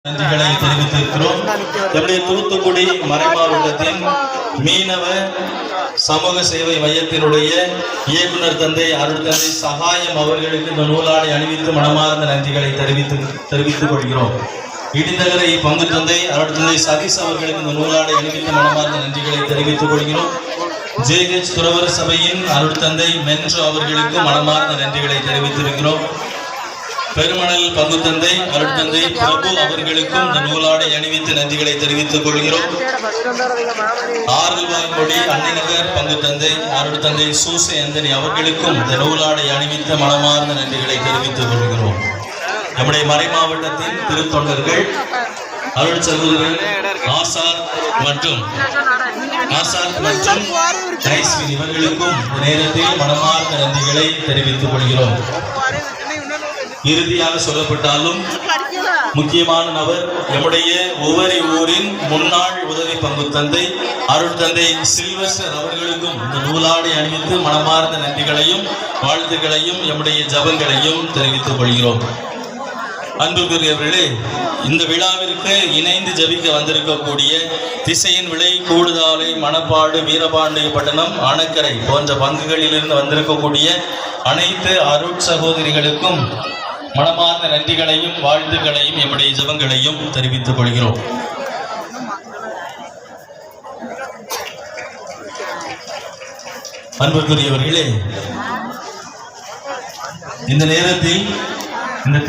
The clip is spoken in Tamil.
நன்றிகளை தெரிவித்திருக்கிறோம். நம்முடைய தூத்துக்குடி மறைமாவட்டத்தின் மீனவ சமூக சேவை மையத்தினுடைய இயக்குனர் தந்தை அருட்தந்தை சகாயம் அவர்களுக்கு இந்த நூலாடை அணிவித்து மனமார்ந்த நன்றிகளை தெரிவித்துக் கொள்கிறோம். இடிந்தகரை பங்கு தந்தை அருட்தந்தை சதீஷ் அவர்களுக்கு இந்த நூலாடை அணிவித்து மனமார்ந்த நன்றிகளை தெரிவித்துக் கொள்கிறோம். ஜேஹெச் துறவர சபையின் அருட்தந்தை மென்சோ அவர்களுக்கு மனமார்ந்த நன்றிகளை தெரிவித்திருக்கிறோம். பெருமணல் பங்கு தந்தை அருட்தந்தை பிரபு அவர்களுக்கும் இந்த நூலாடை அணிவித்து நன்றிகளை தெரிவித்துக் கொள்கிறோம். ஆறுவாய்மொழி அன்னைநகர் பங்கு தந்தை அருட்தந்தை சூசை அந்தனி அவர்களுக்கும் இந்த நூலாடை அணிவித்த மனமார்ந்த நன்றிகளை தெரிவித்துக் கொள்கிறோம். நம்முடைய மறை மாவட்டத்தின் திருத்தொண்டர்கள் அருள் சகோதரர் ஆசாத் மற்றும் இவர்களுக்கும் நேரத்தில் மனமார்ந்த நன்றிகளை தெரிவித்துக் கொள்கிறோம். இறுதியாக சொல்லப்பட்டாலும் முக்கியமான நபர் நம்முடைய ஒவ்வொரு ஊரின் முன்னாள் உதவி பங்கு தந்தை அருட்தந்தை சில்வஸ்டர் அவர்களுக்கும் இந்த நூலாடை அணிவித்து மனமார்ந்த நன்றிகளையும் வாழ்த்துக்களையும் நம்முடைய ஜபங்களையும் தெரிவித்துக் கொள்கிறோம். அன்புக்குரியவர்களே, இந்த விழாவிற்கு இணைந்து ஜபிக்க வந்திருக்கக்கூடிய திசையின் விலை கூடுதாலை மணப்பாடு வீரபாண்டியப்பட்டினம் அணக்கரை போன்ற பங்குகளிலிருந்து வந்திருக்கக்கூடிய அனைத்து அருட்சகோதரிகளுக்கும் மனமார்ந்த நன்றிகளையும் வாழ்த்துக்களையும் நம்முடைய ஜபங்களையும் தெரிவித்துக் கொள்கிறோம். அன்புக்குரியவர்களே, இந்த நேரத்தில் இந்த